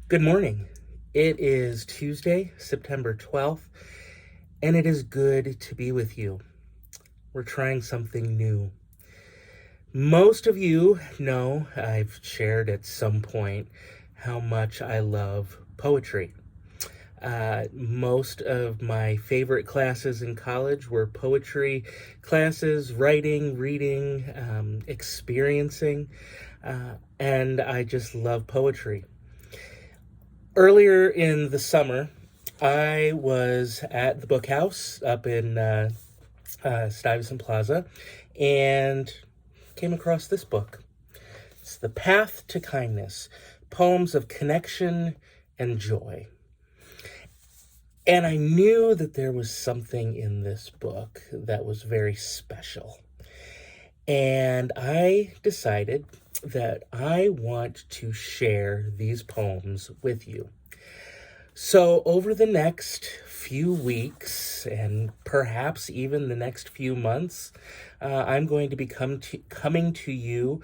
Good morning. It is Tuesday, September 12th, and it is good to be with you. We're trying something new. Most of you know I've shared at some point how much I love poetry. Most of my favorite classes in college were poetry classes, writing, reading, experiencing, and I just love poetry. Earlier in the summer, I was at the Book House up in Stuyvesant Plaza and came across this book. It's The Path to Kindness, Poems of Connection and Joy. And I knew that there was something in this book that was very special. And I decided that I want to share these poems with you. So over the next few weeks and perhaps even the next few months, I'm going to be coming to you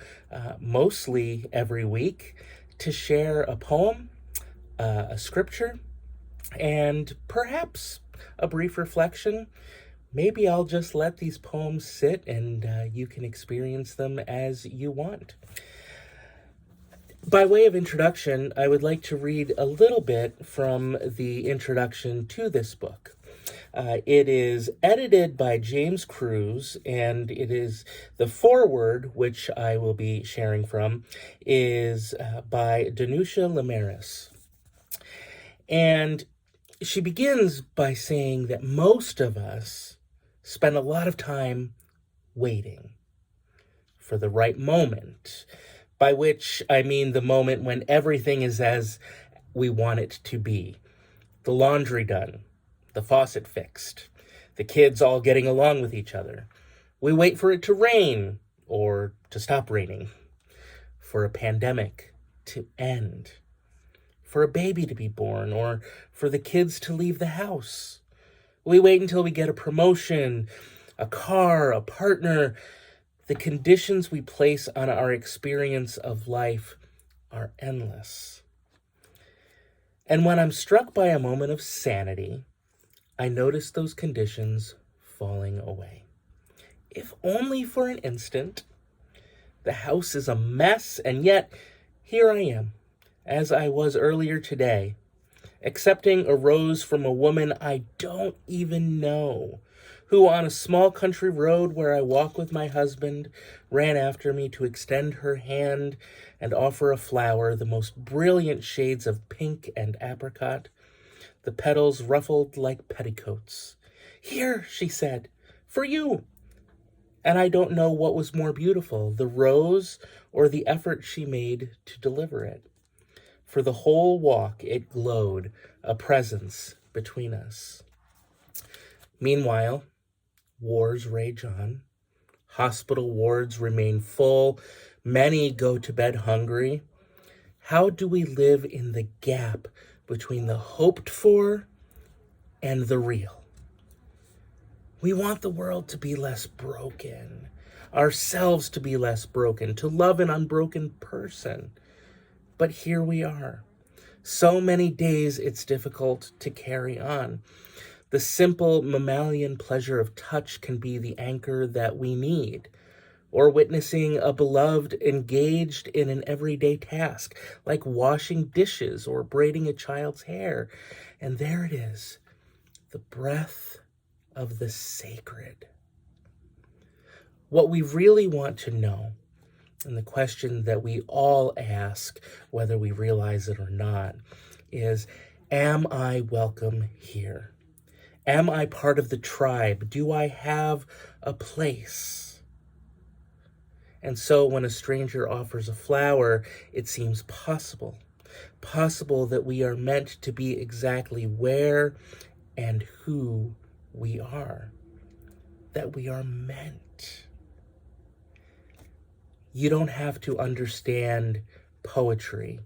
mostly every week to share a poem, a scripture, and perhaps a brief reflection. Maybe I'll just let these poems sit and you can experience them as you want. By way of introduction, I would like to read a little bit from the introduction to this book. It is edited by James Cruz, and it is the foreword, which I will be sharing from, is by Danusia Lemaris. And she begins by saying that most of us spend a lot of time waiting for the right moment, by which I mean the moment when everything is as we want it to be. The laundry done, the faucet fixed, the kids all getting along with each other. We wait for it to rain or to stop raining, for a pandemic to end, for a baby to be born, or for the kids to leave the house. We wait until we get a promotion, a car, a partner. The conditions we place on our experience of life are endless. And when I'm struck by a moment of sanity, I notice those conditions falling away. If only for an instant. The house is a mess, and yet here I am, as I was earlier today, accepting a rose from a woman I don't even know, who on a small country road where I walk with my husband ran after me to extend her hand and offer a flower, the most brilliant shades of pink and apricot, the petals ruffled like petticoats. "Here," she said, "for you." And I don't know what was more beautiful, the rose or the effort she made to deliver it. For the whole walk it glowed, a presence between us. Meanwhile, wars rage on. Hospital wards remain full. Many go to bed hungry. How do we live in the gap between the hoped for and the real? We want the world to be less broken, ourselves to be less broken, to love an unbroken person. But here we are. So many days it's difficult to carry on. The simple mammalian pleasure of touch can be the anchor that we need, or witnessing a beloved engaged in an everyday task, like washing dishes or braiding a child's hair. And there it is, the breath of the sacred. What we really want to know, and the question that we all ask, whether we realize it or not, is, am I welcome here? Am I part of the tribe? Do I have a place? And so when a stranger offers a flower, it seems possible that we are meant to be exactly where and who we are, that we are meant. You don't have to understand poetry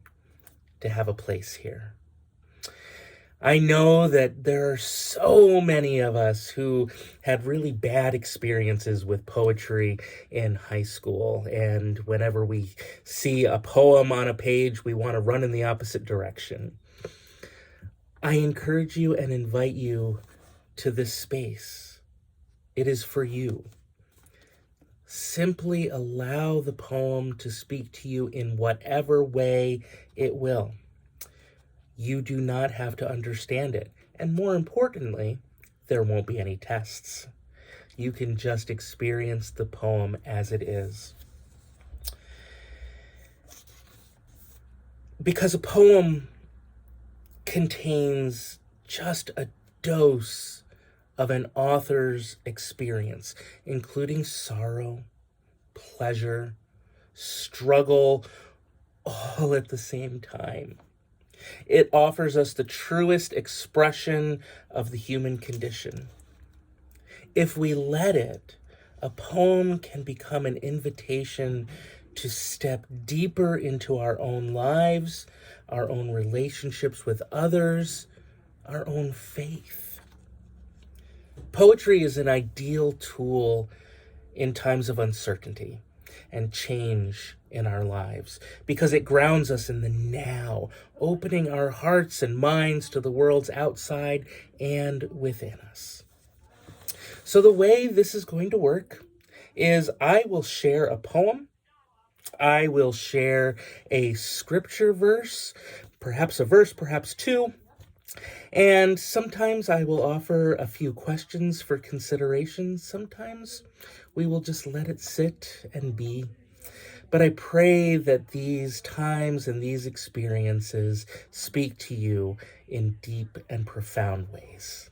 to have a place here. I know that there are so many of us who had really bad experiences with poetry in high school, and whenever we see a poem on a page, we want to run in the opposite direction. I encourage you and invite you to this space. It is for you. Simply allow the poem to speak to you in whatever way it will. You do not have to understand it. And more importantly, there won't be any tests. You can just experience the poem as it is. Because a poem contains just a dose of an author's experience, including sorrow, pleasure, struggle, all at the same time. It offers us the truest expression of the human condition. If we let it, a poem can become an invitation to step deeper into our own lives, our own relationships with others, our own faith. Poetry is an ideal tool in times of uncertainty and change in our lives because it grounds us in the now, opening our hearts and minds to the worlds outside and within us. So the way this is going to work is I will share a poem. I will share a scripture verse, perhaps a verse, perhaps two. And sometimes I will offer a few questions for consideration. Sometimes we will just let it sit and be. But I pray that these times and these experiences speak to you in deep and profound ways.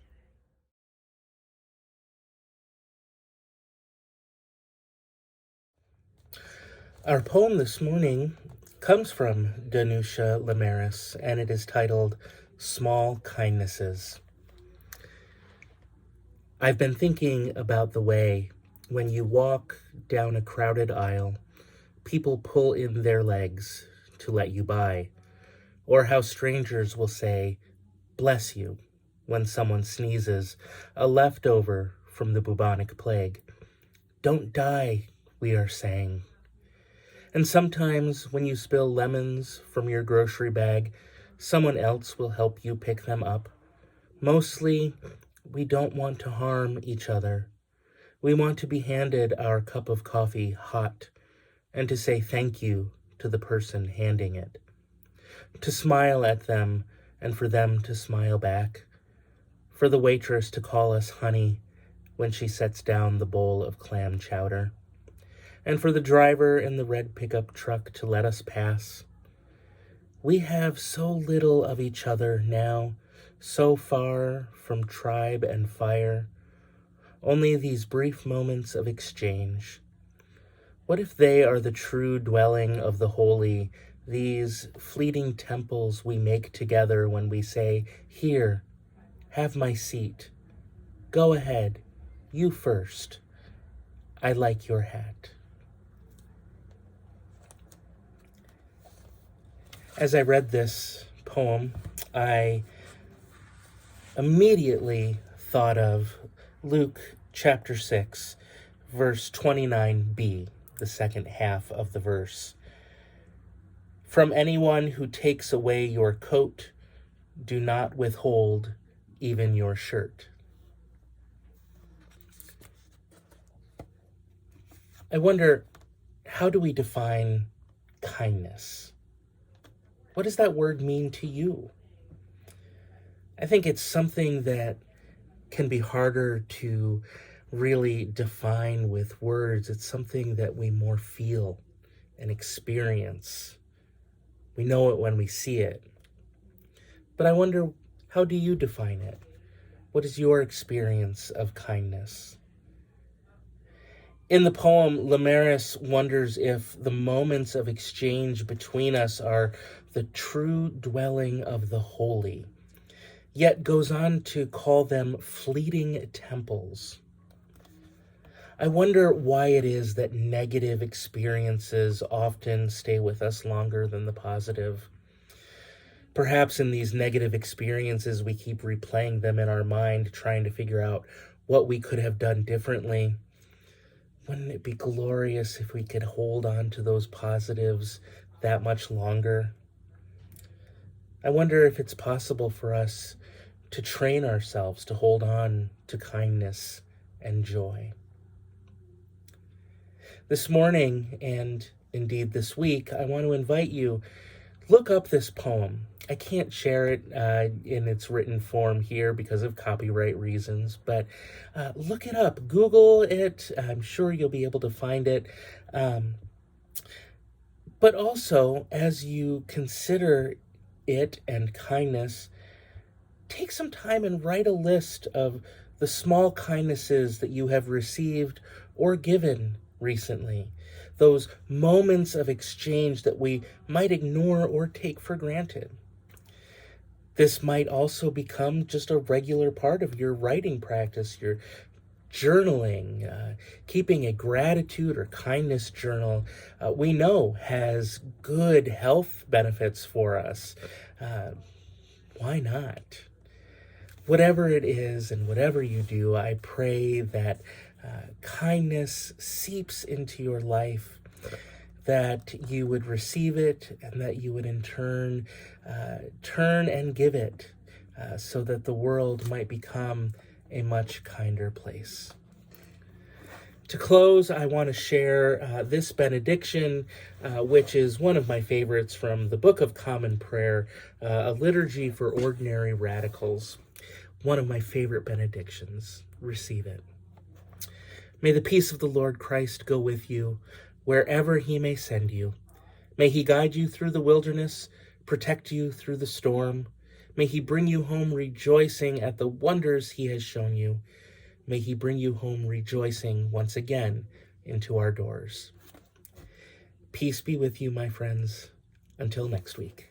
Our poem this morning comes from Danusha Lemaris, and it is titled Small Kindnesses. I've been thinking about the way when you walk down a crowded aisle, people pull in their legs to let you by, or how strangers will say, "Bless you," when someone sneezes, a leftover from the bubonic plague. "Don't die," we are saying. And sometimes when you spill lemons from your grocery bag, someone else will help you pick them up. Mostly, we don't want to harm each other. We want to be handed our cup of coffee hot and to say thank you to the person handing it. To smile at them and for them to smile back. For the waitress to call us honey when she sets down the bowl of clam chowder. And for the driver in the red pickup truck to let us pass. We have so little of each other now, so far from tribe and fire. Only these brief moments of exchange. What if they are the true dwelling of the holy, these fleeting temples we make together when we say, "Here, have my seat. Go ahead, you first. I like your hat." As I read this poem, I immediately thought of Luke chapter 6, verse 29b, the second half of the verse. "From anyone who takes away your coat, do not withhold even your shirt." I wonder, how do we define kindness? What does that word mean to you? I think it's something that can be harder to really define with words. It's something that we more feel and experience. We know it when we see it. But I wonder, how do you define it? What is your experience of kindness? In the poem, Lemaris wonders if the moments of exchange between us are the true dwelling of the holy, yet goes on to call them fleeting temples. I wonder why it is that negative experiences often stay with us longer than the positive. Perhaps in these negative experiences, we keep replaying them in our mind, trying to figure out what we could have done differently. Wouldn't it be glorious if we could hold on to those positives that much longer? I wonder if it's possible for us to train ourselves to hold on to kindness and joy. This morning, and indeed this week, I want to invite you, look up this poem. I can't share it in its written form here because of copyright reasons, but look it up, Google it. I'm sure you'll be able to find it. But also, as you consider it and kindness, take some time and write a list of the small kindnesses that you have received or given recently. Those moments of exchange that we might ignore or take for granted. This might also become just a regular part of your writing practice, your journaling, keeping a gratitude or kindness journal, we know has good health benefits for us. Why not? Whatever it is and whatever you do, I pray that kindness seeps into your life, that you would receive it, and that you would in turn turn and give it, so that the world might become a much kinder place. To close, I want to share this benediction, which is one of my favorites from the Book of Common Prayer, a liturgy for ordinary radicals. One of my favorite benedictions. Receive it. May the peace of the Lord Christ go with you wherever he may send you. May he guide you through the wilderness, protect you through the storm. May he bring you home rejoicing at the wonders he has shown you. May he bring you home rejoicing once again into our doors. Peace be with you, my friends. Until next week.